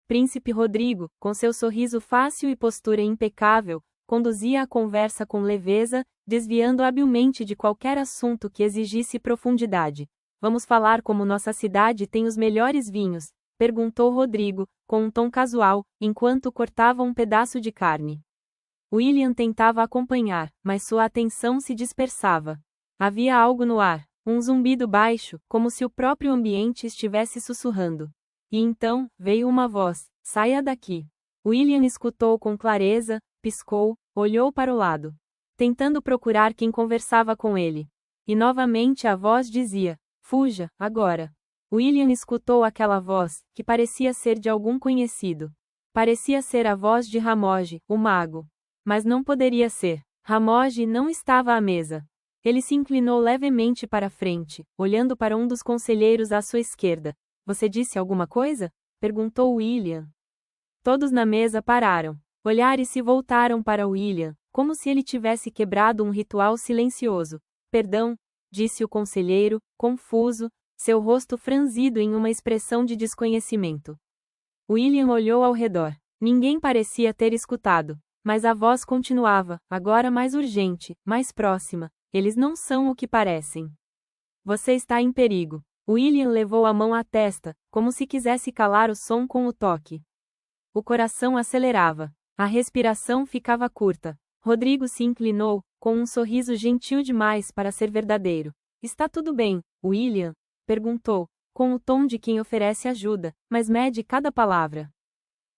Príncipe Rodrigo, com seu sorriso fácil e postura impecável, conduzia a conversa com leveza, desviando habilmente de qualquer assunto que exigisse profundidade. Vamos falar como nossa cidade tem os melhores vinhos? Perguntou Rodrigo, com um tom casual, enquanto cortava um pedaço de carne. William tentava acompanhar, mas sua atenção se dispersava. Havia algo no ar, um zumbido baixo, como se o próprio ambiente estivesse sussurrando. E então, veio uma voz: saia daqui. William escutou com clareza, piscou, olhou para o lado, tentando procurar quem conversava com ele. E novamente a voz dizia: fuja, agora. William escutou aquela voz, que parecia ser de algum conhecido. Parecia ser a voz de Ramogi, o mago. Mas não poderia ser. Ramogi não estava à mesa. Ele se inclinou levemente para frente, olhando para um dos conselheiros à sua esquerda. Você disse alguma coisa? Perguntou William. Todos na mesa pararam. Olhares se voltaram para William, como se ele tivesse quebrado um ritual silencioso. Perdão, disse o conselheiro, confuso, seu rosto franzido em uma expressão de desconhecimento. William olhou ao redor. Ninguém parecia ter escutado, mas a voz continuava, agora mais urgente, mais próxima. Eles não são o que parecem. Você está em perigo. William levou a mão à testa, como se quisesse calar o som com o toque. O coração acelerava. A respiração ficava curta. Rodrigo se inclinou, com um sorriso gentil demais para ser verdadeiro. Está tudo bem, William? Perguntou, com o tom de quem oferece ajuda, mas mede cada palavra.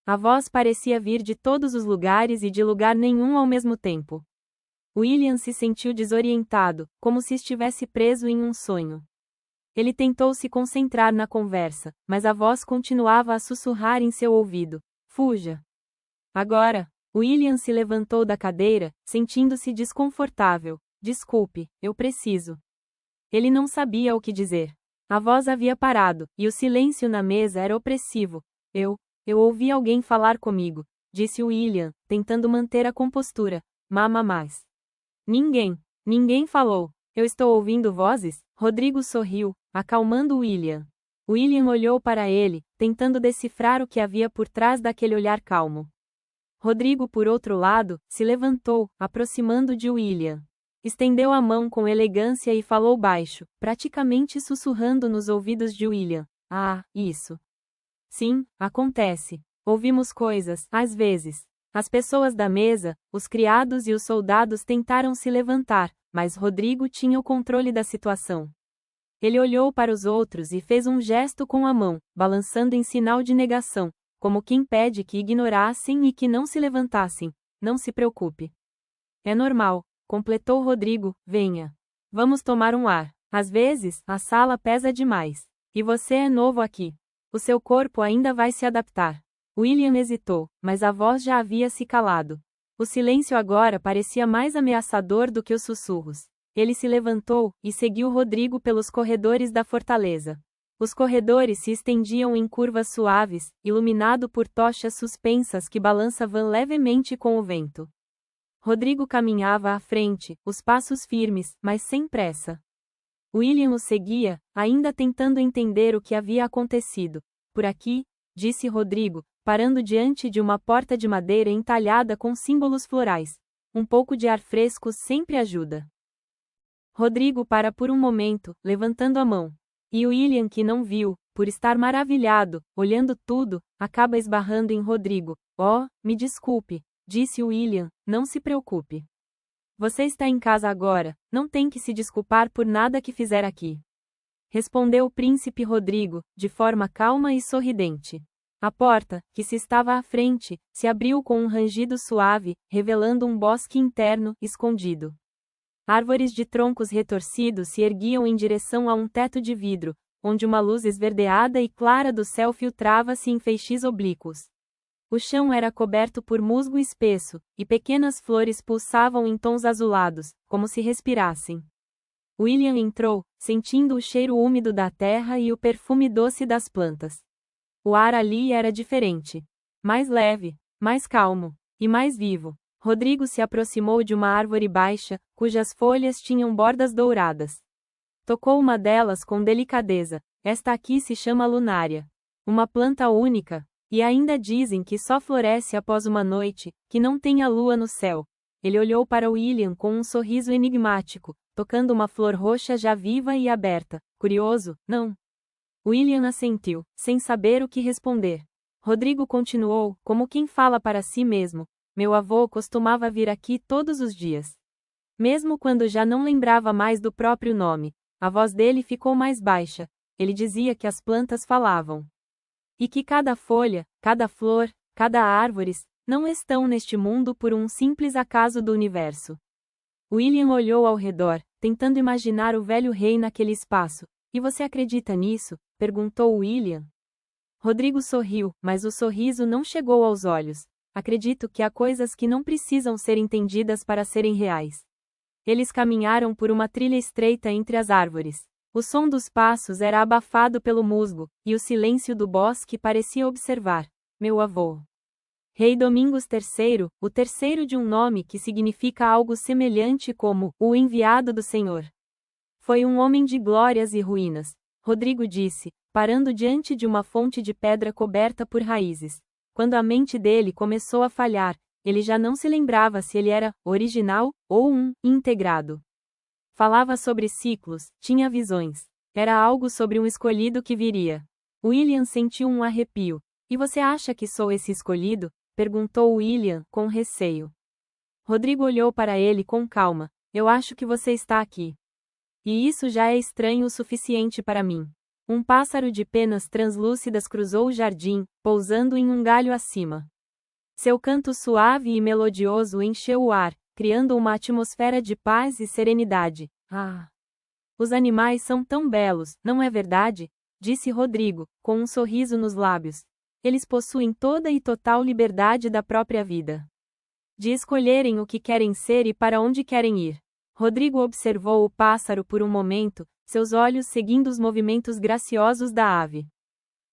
A voz parecia vir de todos os lugares e de lugar nenhum ao mesmo tempo. William se sentiu desorientado, como se estivesse preso em um sonho. Ele tentou se concentrar na conversa, mas a voz continuava a sussurrar em seu ouvido. Fuja. Agora. William se levantou da cadeira, sentindo-se desconfortável. Desculpe, eu preciso. Ele não sabia o que dizer. A voz havia parado, e o silêncio na mesa era opressivo. Eu ouvi alguém falar comigo, disse William, tentando manter a compostura. Mas. Ninguém falou. Eu estou ouvindo vozes? Rodrigo sorriu, acalmando William. William olhou para ele, tentando decifrar o que havia por trás daquele olhar calmo. Rodrigo, por outro lado, se levantou, aproximando de William. Estendeu a mão com elegância e falou baixo, praticamente sussurrando nos ouvidos de William. Ah, isso. Sim, acontece. Ouvimos coisas, às vezes. As pessoas da mesa, os criados e os soldados tentaram se levantar, mas Rodrigo tinha o controle da situação. Ele olhou para os outros e fez um gesto com a mão, balançando em sinal de negação, como quem pede que ignorassem e que não se levantassem. Não se preocupe. É normal, completou Rodrigo, venha. Vamos tomar um ar. Às vezes, a sala pesa demais. E você é novo aqui. O seu corpo ainda vai se adaptar. William hesitou, mas a voz já havia se calado. O silêncio agora parecia mais ameaçador do que os sussurros. Ele se levantou e seguiu Rodrigo pelos corredores da fortaleza. Os corredores se estendiam em curvas suaves, iluminado por tochas suspensas que balançavam levemente com o vento. Rodrigo caminhava à frente, os passos firmes, mas sem pressa. William o seguia, ainda tentando entender o que havia acontecido. Por aqui, disse Rodrigo, parando diante de uma porta de madeira entalhada com símbolos florais. Um pouco de ar fresco sempre ajuda. Rodrigo para por um momento, levantando a mão. E William, que não viu, por estar maravilhado, olhando tudo, acaba esbarrando em Rodrigo. Oh, me desculpe, disse William, não se preocupe. Você está em casa agora, não tem que se desculpar por nada que fizer aqui. Respondeu o príncipe Rodrigo, de forma calma e sorridente. A porta, que se estava à frente, se abriu com um rangido suave, revelando um bosque interno, escondido. Árvores de troncos retorcidos se erguiam em direção a um teto de vidro, onde uma luz esverdeada e clara do céu filtrava-se em feixes oblíquos. O chão era coberto por musgo espesso, e pequenas flores pulsavam em tons azulados, como se respirassem. William entrou, sentindo o cheiro úmido da terra e o perfume doce das plantas. O ar ali era diferente. Mais leve, mais calmo, e mais vivo. Rodrigo se aproximou de uma árvore baixa, cujas folhas tinham bordas douradas. Tocou uma delas com delicadeza. Esta aqui se chama lunária. Uma planta única. E ainda dizem que só floresce após uma noite, que não tem a lua no céu. Ele olhou para William com um sorriso enigmático, tocando uma flor roxa já viva e aberta. Curioso, não? William assentiu, sem saber o que responder. Rodrigo continuou, como quem fala para si mesmo. Meu avô costumava vir aqui todos os dias. Mesmo quando já não lembrava mais do próprio nome, a voz dele ficou mais baixa. Ele dizia que as plantas falavam. E que cada folha, cada flor, cada árvore, não estão neste mundo por um simples acaso do universo. William olhou ao redor, tentando imaginar o velho rei naquele espaço. E você acredita nisso? Perguntou William. Rodrigo sorriu, mas o sorriso não chegou aos olhos. Acredito que há coisas que não precisam ser entendidas para serem reais. Eles caminharam por uma trilha estreita entre as árvores. O som dos passos era abafado pelo musgo, e o silêncio do bosque parecia observar. Meu avô. Rei Domingos III, o terceiro de um nome que significa algo semelhante como o enviado do Senhor. Foi um homem de glórias e ruínas, Rodrigo disse, parando diante de uma fonte de pedra coberta por raízes. Quando a mente dele começou a falhar, ele já não se lembrava se ele era original ou um integrado. Falava sobre ciclos, tinha visões. Era algo sobre um escolhido que viria. William sentiu um arrepio. E você acha que sou esse escolhido? Perguntou William, com receio. Rodrigo olhou para ele com calma. Eu acho que você está aqui. E isso já é estranho o suficiente para mim. Um pássaro de penas translúcidas cruzou o jardim, pousando em um galho acima. Seu canto suave e melodioso encheu o ar, criando uma atmosfera de paz e serenidade. Ah! Os animais são tão belos, não é verdade? Disse Rodrigo, com um sorriso nos lábios. Eles possuem toda e total liberdade da própria vida. De escolherem o que querem ser e para onde querem ir. Rodrigo observou o pássaro por um momento, seus olhos seguindo os movimentos graciosos da ave.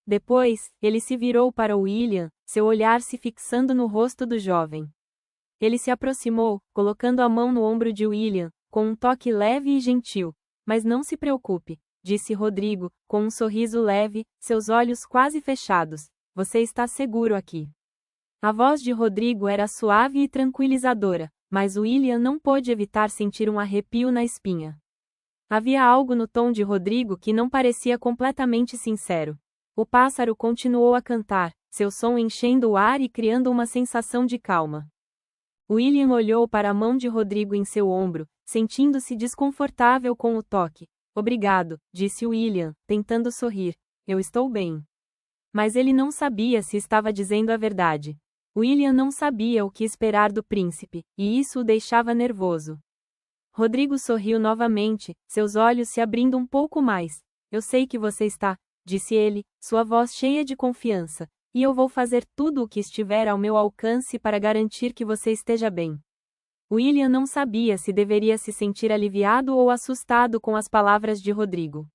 Depois, ele se virou para William, seu olhar se fixando no rosto do jovem. Ele se aproximou, colocando a mão no ombro de William, com um toque leve e gentil. Mas não se preocupe, disse Rodrigo, com um sorriso leve, seus olhos quase fechados. Você está seguro aqui. A voz de Rodrigo era suave e tranquilizadora, mas William não pôde evitar sentir um arrepio na espinha. Havia algo no tom de Rodrigo que não parecia completamente sincero. O pássaro continuou a cantar, seu som enchendo o ar e criando uma sensação de calma. William olhou para a mão de Rodrigo em seu ombro, sentindo-se desconfortável com o toque. Obrigado, disse William, tentando sorrir. Eu estou bem. Mas ele não sabia se estava dizendo a verdade. William não sabia o que esperar do príncipe, e isso o deixava nervoso. Rodrigo sorriu novamente, seus olhos se abrindo um pouco mais. Eu sei que você está, disse ele, sua voz cheia de confiança, e eu vou fazer tudo o que estiver ao meu alcance para garantir que você esteja bem. William não sabia se deveria se sentir aliviado ou assustado com as palavras de Rodrigo.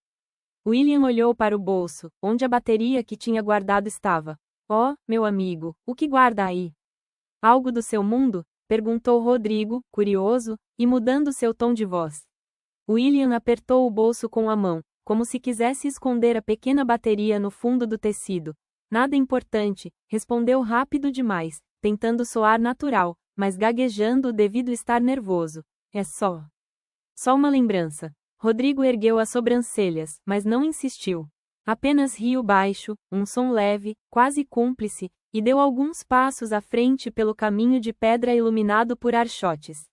William olhou para o bolso, onde a bateria que tinha guardado estava. Oh, meu amigo, o que guarda aí? Algo do seu mundo? Perguntou Rodrigo, curioso, e mudando seu tom de voz. William apertou o bolso com a mão, como se quisesse esconder a pequena bateria no fundo do tecido. Nada importante, respondeu rápido demais, tentando soar natural, mas gaguejando devido estar nervoso. É só uma lembrança. Rodrigo ergueu as sobrancelhas, mas não insistiu. Apenas riu baixo, um som leve, quase cúmplice, e deu alguns passos à frente pelo caminho de pedra iluminado por archotes.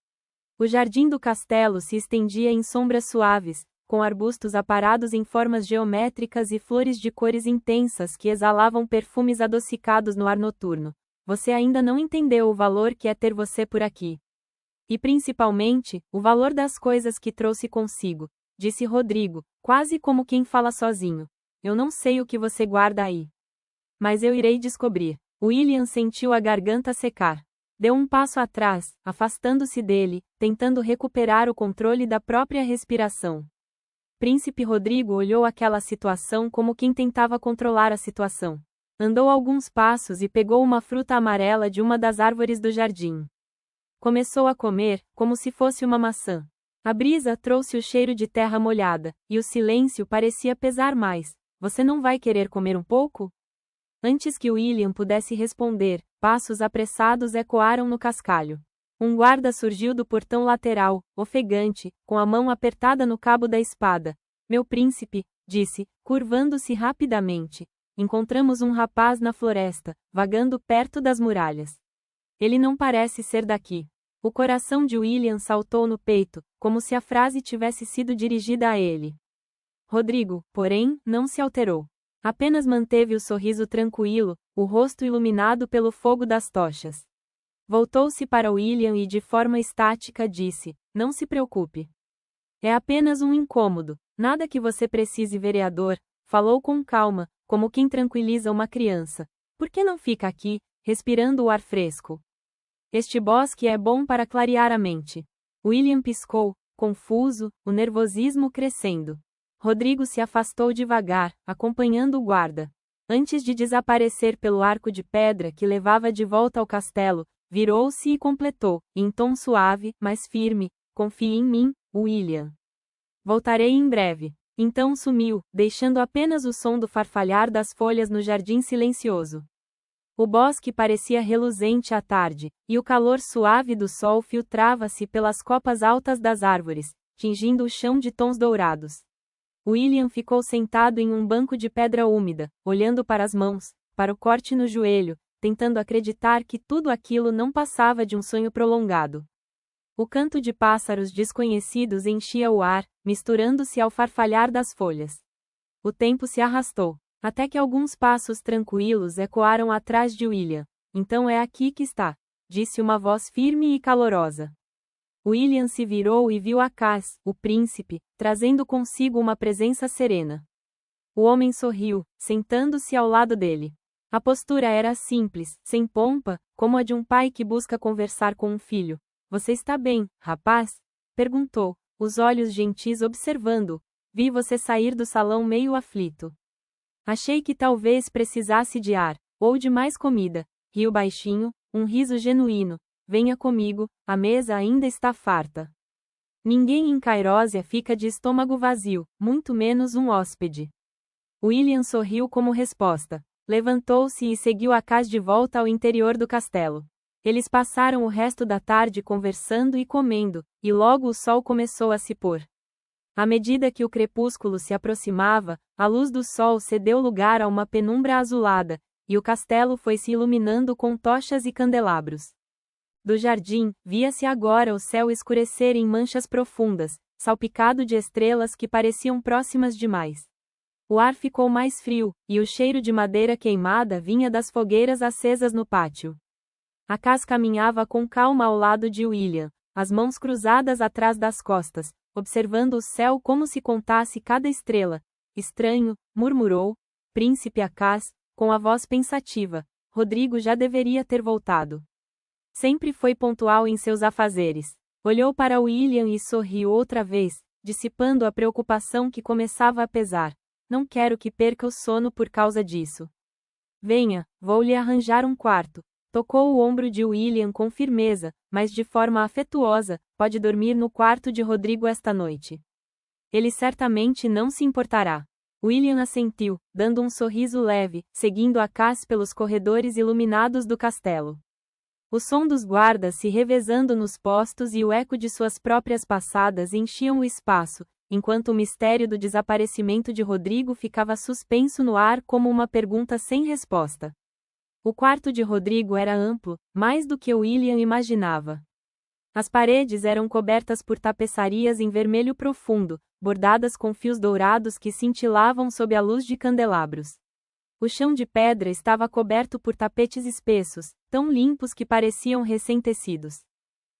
O jardim do castelo se estendia em sombras suaves, com arbustos aparados em formas geométricas e flores de cores intensas que exalavam perfumes adocicados no ar noturno. Você ainda não entendeu o valor que é ter você por aqui. E principalmente, o valor das coisas que trouxe consigo, disse Rodrigo, quase como quem fala sozinho. Eu não sei o que você guarda aí. Mas eu irei descobrir. William sentiu a garganta secar. Deu um passo atrás, afastando-se dele, tentando recuperar o controle da própria respiração. Príncipe Rodrigo olhou aquela situação como quem tentava controlar a situação. Andou alguns passos e pegou uma fruta amarela de uma das árvores do jardim. Começou a comer, como se fosse uma maçã. A brisa trouxe o cheiro de terra molhada, e o silêncio parecia pesar mais. Você não vai querer comer um pouco? Antes que William pudesse responder, passos apressados ecoaram no cascalho. Um guarda surgiu do portão lateral, ofegante, com a mão apertada no cabo da espada. Meu príncipe, disse, curvando-se rapidamente. Encontramos um rapaz na floresta, vagando perto das muralhas. Ele não parece ser daqui. O coração de William saltou no peito, como se a frase tivesse sido dirigida a ele. Rodrigo, porém, não se alterou. Apenas manteve o sorriso tranquilo, o rosto iluminado pelo fogo das tochas. Voltou-se para William e de forma estática disse, não se preocupe. É apenas um incômodo, nada que você precise, vereador, falou com calma, como quem tranquiliza uma criança. Por que não fica aqui, respirando o ar fresco? Este bosque é bom para clarear a mente. William piscou, confuso, o nervosismo crescendo. Rodrigo se afastou devagar, acompanhando o guarda. Antes de desaparecer pelo arco de pedra que levava de volta ao castelo, virou-se e completou, em tom suave, mas firme, confie em mim, William. Voltarei em breve. Então sumiu, deixando apenas o som do farfalhar das folhas no jardim silencioso. O bosque parecia reluzente à tarde, e o calor suave do sol filtrava-se pelas copas altas das árvores, tingindo o chão de tons dourados. William ficou sentado em um banco de pedra úmida, olhando para as mãos, para o corte no joelho, tentando acreditar que tudo aquilo não passava de um sonho prolongado. O canto de pássaros desconhecidos enchia o ar, misturando-se ao farfalhar das folhas. O tempo se arrastou, até que alguns passos tranquilos ecoaram atrás de William. Então é aqui que está, disse uma voz firme e calorosa. William se virou e viu Acaz, o príncipe, trazendo consigo uma presença serena. O homem sorriu, sentando-se ao lado dele. A postura era simples, sem pompa, como a de um pai que busca conversar com um filho. Você está bem, rapaz? Perguntou, os olhos gentis observando-o. Vi você sair do salão meio aflito. Achei que talvez precisasse de ar, ou de mais comida. Riu baixinho, um riso genuíno. Venha comigo, a mesa ainda está farta. Ninguém em Cairósia fica de estômago vazio, muito menos um hóspede. William sorriu como resposta. Levantou-se e seguiu Acaz de volta ao interior do castelo. Eles passaram o resto da tarde conversando e comendo, e logo o sol começou a se pôr. À medida que o crepúsculo se aproximava, a luz do sol cedeu lugar a uma penumbra azulada, e o castelo foi se iluminando com tochas e candelabros. Do jardim, via-se agora o céu escurecer em manchas profundas, salpicado de estrelas que pareciam próximas demais. O ar ficou mais frio, e o cheiro de madeira queimada vinha das fogueiras acesas no pátio. Acaz caminhava com calma ao lado de William, as mãos cruzadas atrás das costas, observando o céu como se contasse cada estrela. Estranho, murmurou, príncipe Acaz, com a voz pensativa. Rodrigo já deveria ter voltado. Sempre foi pontual em seus afazeres. Olhou para William e sorriu outra vez, dissipando a preocupação que começava a pesar. Não quero que perca o sono por causa disso. Venha, vou lhe arranjar um quarto. Tocou o ombro de William com firmeza, mas de forma afetuosa. Pode dormir no quarto de Rodrigo esta noite. Ele certamente não se importará. William assentiu, dando um sorriso leve, seguindo Acaz pelos corredores iluminados do castelo. O som dos guardas se revezando nos postos e o eco de suas próprias passadas enchiam o espaço, enquanto o mistério do desaparecimento de Rodrigo ficava suspenso no ar como uma pergunta sem resposta. O quarto de Rodrigo era amplo, mais do que William imaginava. As paredes eram cobertas por tapeçarias em vermelho profundo, bordadas com fios dourados que cintilavam sob a luz de candelabros. O chão de pedra estava coberto por tapetes espessos, tão limpos que pareciam recém-tecidos.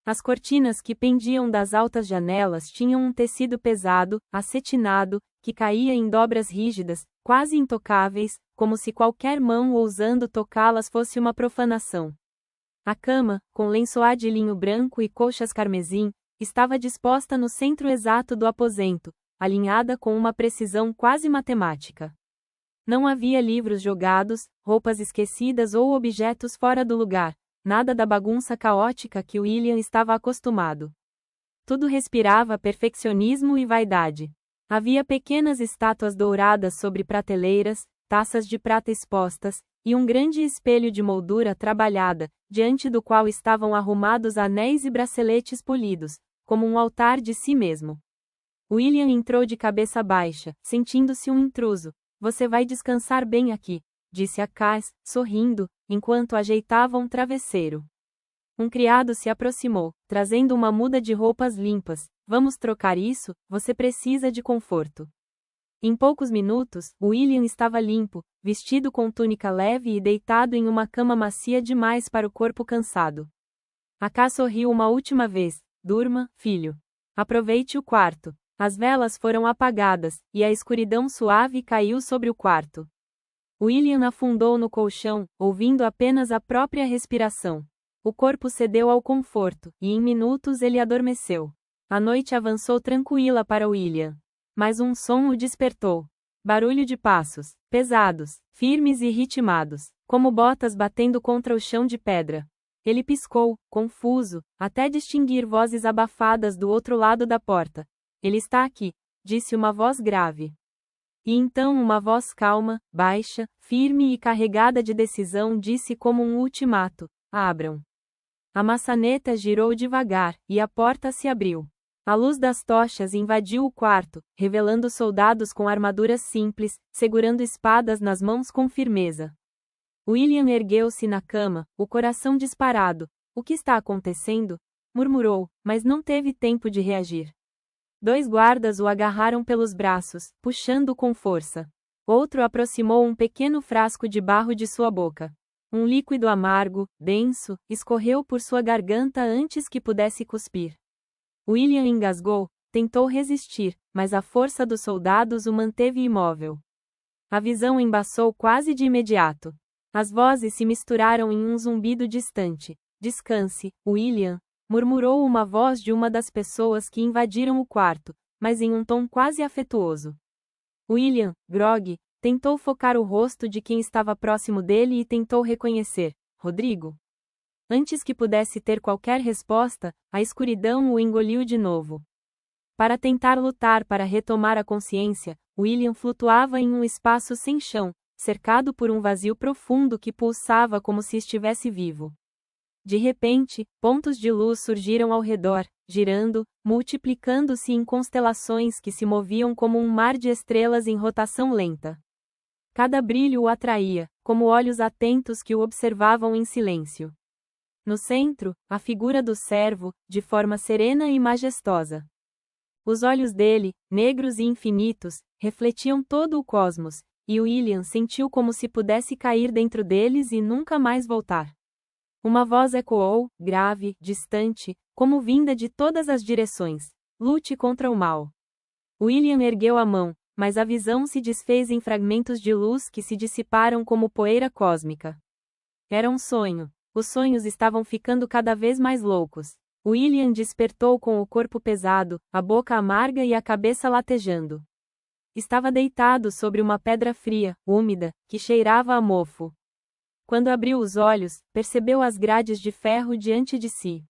As cortinas que pendiam das altas janelas tinham um tecido pesado, acetinado, que caía em dobras rígidas, quase intocáveis, como se qualquer mão ousando tocá-las fosse uma profanação. A cama, com lençoá de linho branco e colchas carmesim, estava disposta no centro exato do aposento, alinhada com uma precisão quase matemática. Não havia livros jogados, roupas esquecidas ou objetos fora do lugar, nada da bagunça caótica que William estava acostumado. Tudo respirava perfeccionismo e vaidade. Havia pequenas estátuas douradas sobre prateleiras, taças de prata expostas, e um grande espelho de moldura trabalhada, diante do qual estavam arrumados anéis e braceletes polidos, como um altar de si mesmo. William entrou de cabeça baixa, sentindo-se um intruso. Você vai descansar bem aqui, disse a Cass, sorrindo, enquanto ajeitava um travesseiro. Um criado se aproximou, trazendo uma muda de roupas limpas. Vamos trocar isso, você precisa de conforto. Em poucos minutos, William estava limpo, vestido com túnica leve e deitado em uma cama macia demais para o corpo cansado. A Cass sorriu uma última vez. Durma, filho. Aproveite o quarto. As velas foram apagadas, e a escuridão suave caiu sobre o quarto. William afundou no colchão, ouvindo apenas a própria respiração. O corpo cedeu ao conforto, e em minutos ele adormeceu. A noite avançou tranquila para William. Mas um som o despertou. Barulho de passos, pesados, firmes e ritmados, como botas batendo contra o chão de pedra. Ele piscou, confuso, até distinguir vozes abafadas do outro lado da porta. Ele está aqui, disse uma voz grave. E então uma voz calma, baixa, firme e carregada de decisão disse como um ultimato: abram. A maçaneta girou devagar, e a porta se abriu. A luz das tochas invadiu o quarto, revelando soldados com armaduras simples, segurando espadas nas mãos com firmeza. William ergueu-se na cama, o coração disparado. O que está acontecendo? Murmurou, mas não teve tempo de reagir. 2 guardas o agarraram pelos braços, puxando-o com força. Outro aproximou um pequeno frasco de barro de sua boca. Um líquido amargo, denso, escorreu por sua garganta antes que pudesse cuspir. William engasgou, tentou resistir, mas a força dos soldados o manteve imóvel. A visão embaçou quase de imediato. As vozes se misturaram em um zumbido distante. Descanse, William, murmurou uma voz de uma das pessoas que invadiram o quarto, mas em um tom quase afetuoso. William, grogue, tentou focar o rosto de quem estava próximo dele e tentou reconhecer: Rodrigo. Antes que pudesse ter qualquer resposta, a escuridão o engoliu de novo. Para tentar lutar para retomar a consciência, William flutuava em um espaço sem chão, cercado por um vazio profundo que pulsava como se estivesse vivo. De repente, pontos de luz surgiram ao redor, girando, multiplicando-se em constelações que se moviam como um mar de estrelas em rotação lenta. Cada brilho o atraía, como olhos atentos que o observavam em silêncio. No centro, a figura do servo, de forma serena e majestosa. Os olhos dele, negros e infinitos, refletiam todo o cosmos, e William sentiu como se pudesse cair dentro deles e nunca mais voltar. Uma voz ecoou, grave, distante, como vinda de todas as direções: lute contra o mal. William ergueu a mão, mas a visão se desfez em fragmentos de luz que se dissiparam como poeira cósmica. Era um sonho. Os sonhos estavam ficando cada vez mais loucos. William despertou com o corpo pesado, a boca amarga e a cabeça latejando. Estava deitado sobre uma pedra fria, úmida, que cheirava a mofo. Quando abriu os olhos, percebeu as grades de ferro diante de si.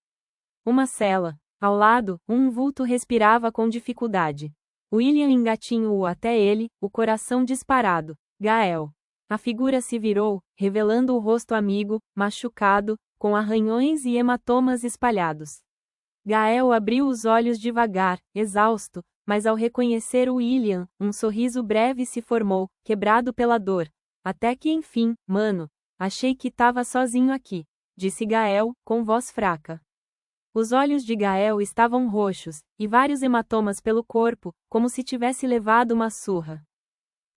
Uma cela. Ao lado, um vulto respirava com dificuldade. William engatinhou até ele, o coração disparado. Gael. A figura se virou, revelando o rosto amigo, machucado, com arranhões e hematomas espalhados. Gael abriu os olhos devagar, exausto, mas ao reconhecer William, um sorriso breve se formou, quebrado pela dor. Até que enfim, mano, achei que tava sozinho aqui, disse Gael, com voz fraca. Os olhos de Gael estavam roxos, e vários hematomas pelo corpo, como se tivesse levado uma surra.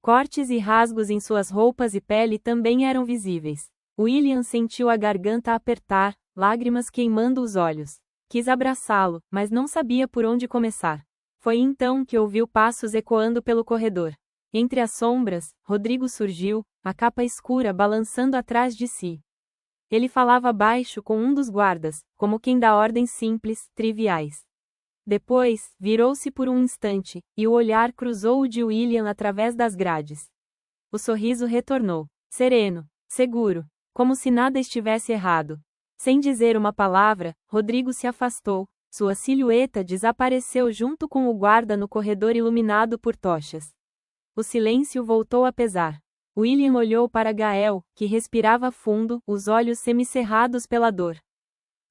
Cortes e rasgos em suas roupas e pele também eram visíveis. William sentiu a garganta apertar, lágrimas queimando os olhos. Quis abraçá-lo, mas não sabia por onde começar. Foi então que ouviu passos ecoando pelo corredor. Entre as sombras, Rodrigo surgiu, a capa escura balançando atrás de si. Ele falava baixo com um dos guardas, como quem dá ordens simples, triviais. Depois, virou-se por um instante, e o olhar cruzou o de William através das grades. O sorriso retornou, sereno, seguro, como se nada estivesse errado. Sem dizer uma palavra, Rodrigo se afastou, sua silhueta desapareceu junto com o guarda no corredor iluminado por tochas. O silêncio voltou a pesar. William olhou para Gael, que respirava fundo, os olhos semicerrados pela dor.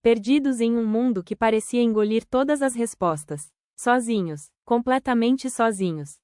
Perdidos em um mundo que parecia engolir todas as respostas. Sozinhos, completamente sozinhos.